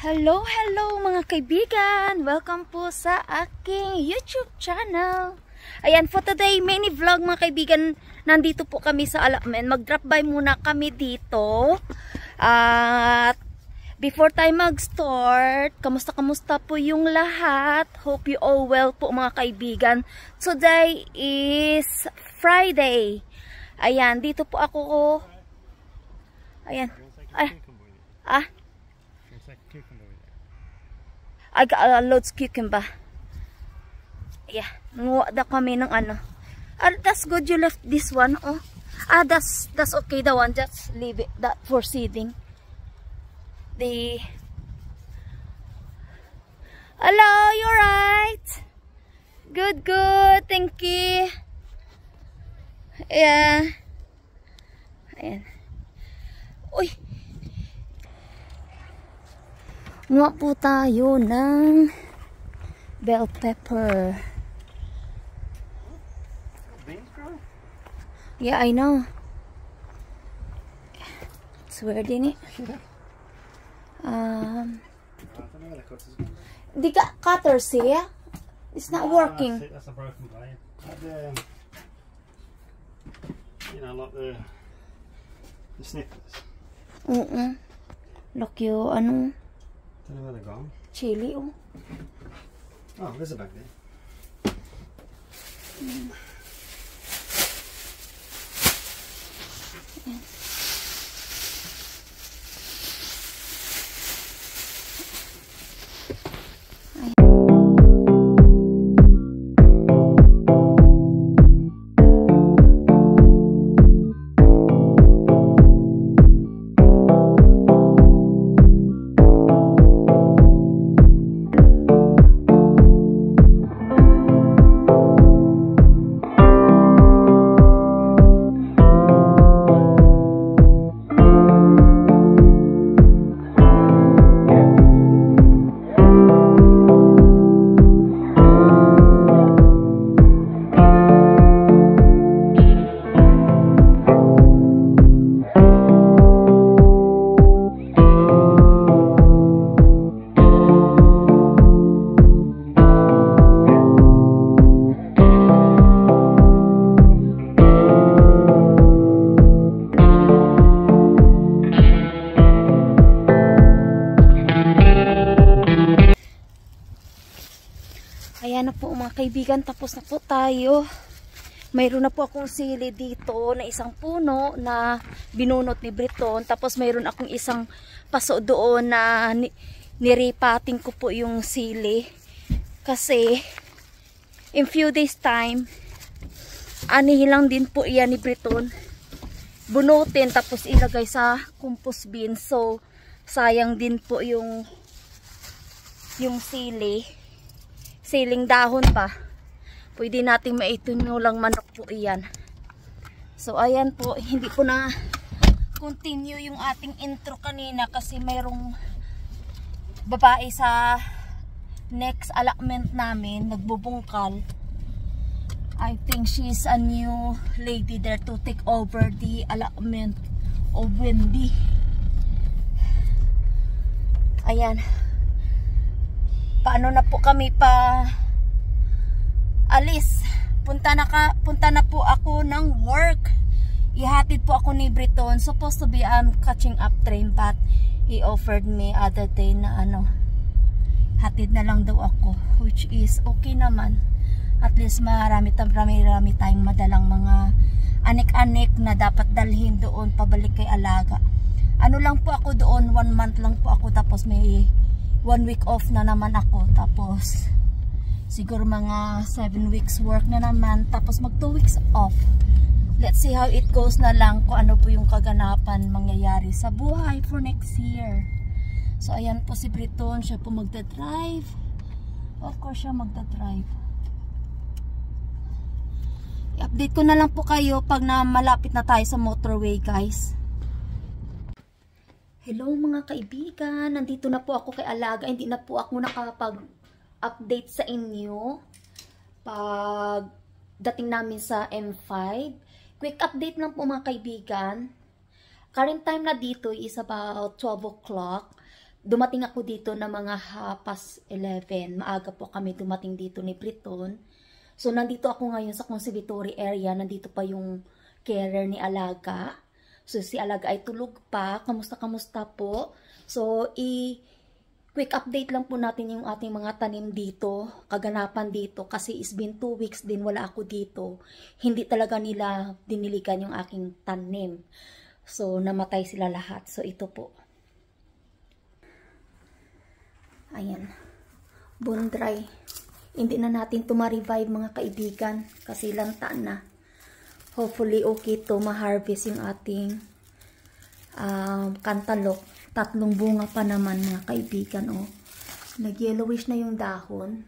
Hello, hello mga kaibigan! Welcome po sa aking YouTube channel. Ayan, for today, mini vlog mga kaibigan. Nandito po kami sa Alamen. Mag-drop by muna kami dito. At before tayo mag-start, kamusta po yung lahat? Hope you all well po mga kaibigan. Today is Friday. Ayan, dito po ako. Ayan. I got loads cucumber. Yeah, nanguha da kami ng ano. That's good you left this one. Oh. That's okay the one. Just leave it that for seeding. Hello, you're right. Good. Thank you. Yeah. Ayan. Uy. Nguha po tayo ng bell pepper. Yeah, I know. It's weird, isn't it? The cutters here, it's not working. That's a broken blade. You know, like the snippers. Look you, ano? Don't know where they're gone. Chili, oh. Oh, there's a bag there. Ayan na po mga kaibigan, tapos na po tayo. Mayroon na po akong sili dito na isang puno na binunot ni Briton. Tapos mayroon akong isang paso doon na niripating ko po yung sili. Kasi in few days time, anihin din po iyan ni Briton. Bunutin tapos ilagay sa compost bin. So sayang din po yung sili. Siling dahon pa. Pwede nating maitunulang manok po iyan. So ayan po, hindi po na continue yung ating intro kanina kasi mayroong babae sa next allotment namin, nagbubungkal. I think she's a new lady there to take over the allotment of Wendy. Ayan. Paano na po kami pa alis? Punta na po ako ng work. Ihatid po ako ni Briton. Supposed to be catching up train, but he offered me other day na hatid na lang daw ako, which is okay naman. At least marami tayong madalang mga anik-anik na dapat dalhin doon pabalik kay alaga. Ano lang po ako doon, 1 month lang po ako, tapos may 1 week off na naman ako, tapos siguro mga 7 weeks work na naman, tapos mag 2 weeks off. Let's see how it goes na lang, kung ano po yung kaganapan mangyayari sa buhay for next year. So ayan po si Briton, siya po magdadrive. Of course siya magdadrive. I-update ko na lang po kayo pag na malapit na tayo sa motorway, guys. Hello mga kaibigan, nandito na po ako kay alaga. Hindi na po ako nakapag-update sa inyo pag dating namin sa M5. Quick update lang po mga kaibigan. Current time na dito is about 12 o'clock. dumating ako dito na mga 11:30. Maaga po kami dumating dito ni Briton. So, nandito ako ngayon sa conservatory area. Nandito pa yung carer ni Alaga. So, si Alaga ay tulog pa. Kamusta po? So, quick update lang po natin yung ating mga tanim dito. Kaganapan dito. Kasi it's been 2 weeks din wala ako dito. Hindi talaga nila diniligan yung aking tanim. So, namatay sila lahat. So, ito po. Ayan. Bone dry. Hindi na natin ito ma-revive mga kaibigan. Kasi lanta na. Hopefully, okay to ma-harvest yung ating cantaloupe. 3 bunga pa naman mga kaibigan. Oh. Nag-yellowish na yung dahon.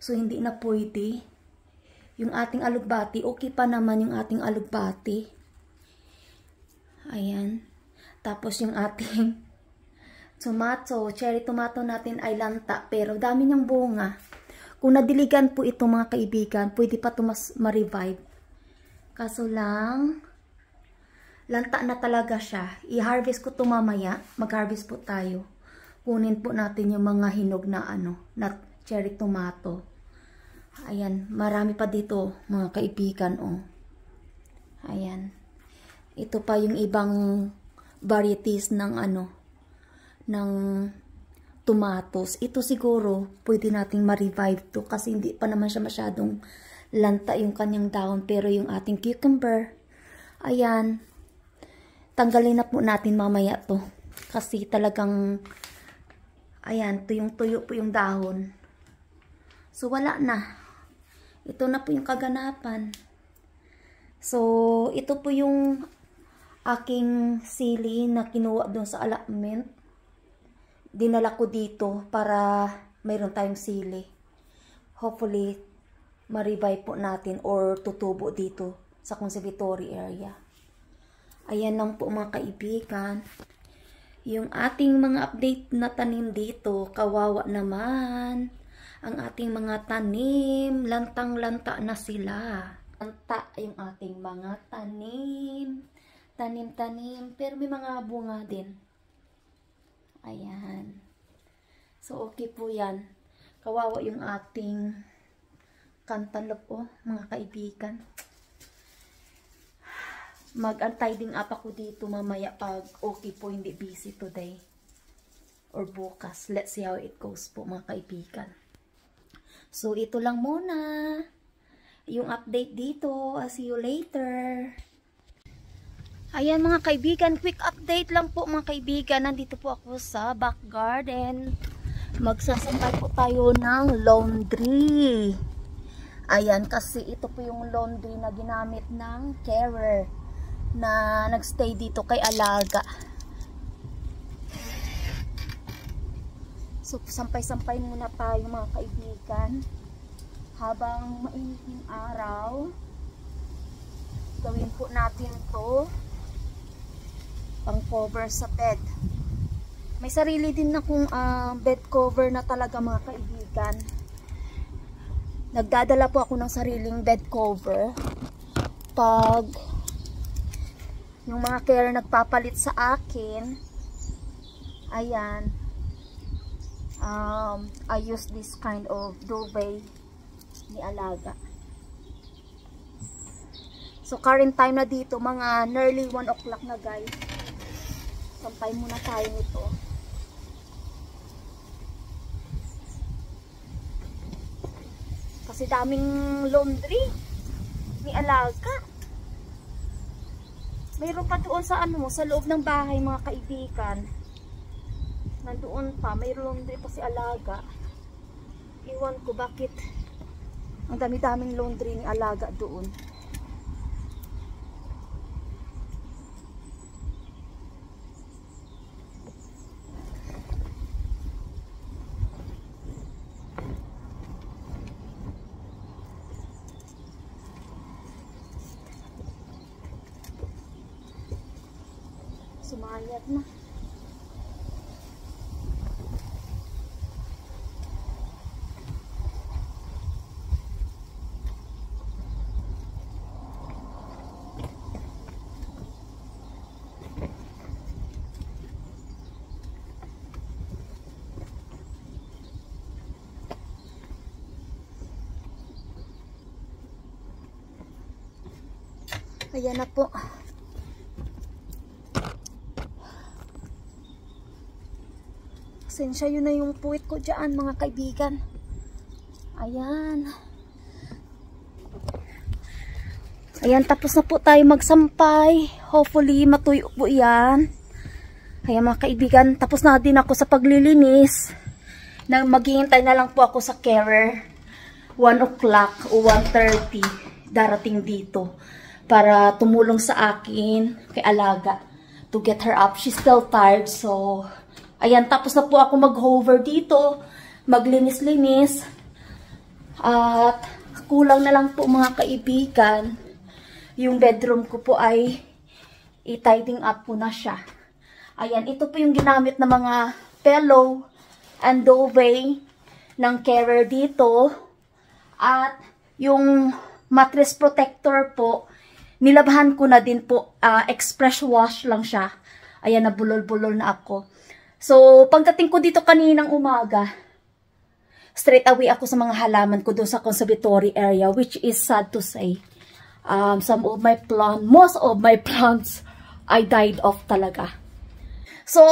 So, hindi na pwede. Yung ating alugbati, okay pa naman yung ating alugbati. Ayan. Tapos yung ating tomato, cherry tomato natin ay lanta. Pero dami niyang bunga. Kung nadiligan po ito mga kaibigan, pwede pa ito mas ma-revive. Kaso lang, lanta na talaga siya. I-harvest ko ito mamaya. Mag-harvest po tayo. Kunin po natin yung mga hinog na na cherry tomato. Ayan, marami pa dito mga kaibigan. Oh. Ayan. Ito pa yung ibang varieties ng ng tomatoes. Ito siguro, pwede nating ma-revive to kasi hindi pa naman siya masyadong lanta yung kanyang dahon. Pero yung ating cucumber, ayan, tanggalin na po natin mamaya to. Kasi talagang, ayan, tuyo po yung dahon. So, wala na. Ito na po yung kaganapan. So, ito po yung aking sili na kinuha doon sa allotment. Dinala ko dito para mayroon tayong sili. Hopefully, ma-revive po natin or tutubo dito sa conservatory area. Ayan lang po mga kaibigan. Yung ating mga update na tanim dito, kawawa naman. Ang ating mga tanim, lantang-lanta na sila. Lanta yung ating mga tanim. Tanim-tanim, pero may mga bunga din. Ayan. So, okay po yan. Kawawa yung ating cantaloupe, mga kaibigan. Mag-untidying up ako dito mamaya pag okay po, hindi busy today. Or bukas. Let's see how it goes po, mga kaibigan. So, ito lang muna. Yung update dito. I'll see you later. Ayan mga kaibigan, quick update lang po mga kaibigan. Nandito po ako sa back garden. Magsasampay po tayo ng laundry. Ayan, kasi ito po yung laundry na ginamit ng carer na nagstay dito kay Alaga. So, sampay-sampay muna tayo mga kaibigan. Habang mainit yung araw, gawin po natin to pang cover sa bed. May sarili din akong bed cover na talaga mga kaibigan. Nagdadala po ako ng sariling bed cover pag yung mga carer nagpapalit sa akin. Ayan, I use this kind of duvet ni Alaga. So current time na dito mga nearly 1 o'clock na guys. Sampay muna tayo nito. Kasi daming laundry ni Alaga. Mayroon pa doon sa sa loob ng bahay mga kaibigan. Nandoon pa, mayroon laundry pa si Alaga. Iwan ko bakit ang dami-daming laundry ni Alaga doon. Sumayat na. Ayan na po. Pasensya, yun na yung puwit ko dyan, mga kaibigan. Ayan. Ayan, tapos na po tayo magsampay. Hopefully, matuyo po yan. Ayan mga kaibigan, tapos na din ako sa paglilinis. Maghihintay na lang po ako sa carer. 1 o'clock o 1:30 darating dito para tumulong sa akin kay Alaga to get her up. She's still tired, so ayan, tapos na po ako mag-hover dito, maglinis-linis. At kulang na lang po mga kaibigan, yung bedroom ko po ay i-tidying up po na siya. Ayan, ito po yung ginamit na mga pillow and duvet ng carer dito. At yung mattress protector po, nilabahan ko na din po, express wash lang siya. Ayan, nabulol-bulol na ako. So, pagdating ko dito kaninang umaga, straight away ako sa mga halaman ko doon sa conservatory area, which is sad to say. Some of my plants, most of my plants, I died off talaga. So,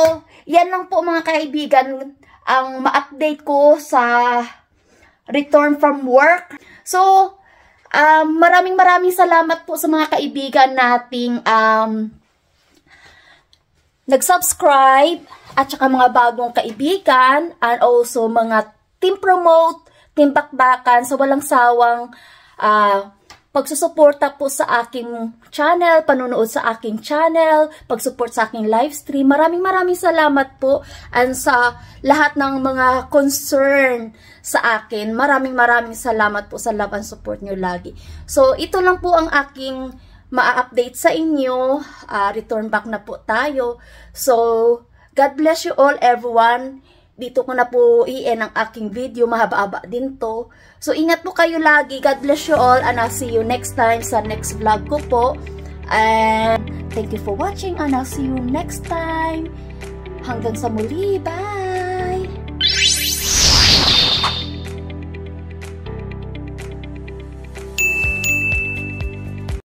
yan lang po mga kaibigan, ang ma-update ko sa return from work. So, maraming salamat po sa mga kaibigan nating nag-subscribe at saka mga bagong kaibigan and also mga team promote, team bakbakan sa walang sawang pagsusuporta po sa aking channel, panunood sa aking channel, pagsupport sa aking live stream. Maraming salamat po and sa lahat ng mga concern sa akin. Maraming salamat po sa love and support nyo lagi. So, ito lang po ang aking ma-update sa inyo. Return back na po tayo. So, God bless you all everyone. Dito ko na po i-end ang aking video. Mahaba-haba din to. So, ingat po kayo lagi. God bless you all. And I'll see you next time sa next vlog ko po. And thank you for watching. And I'll see you next time. Hanggang sa muli. Bye!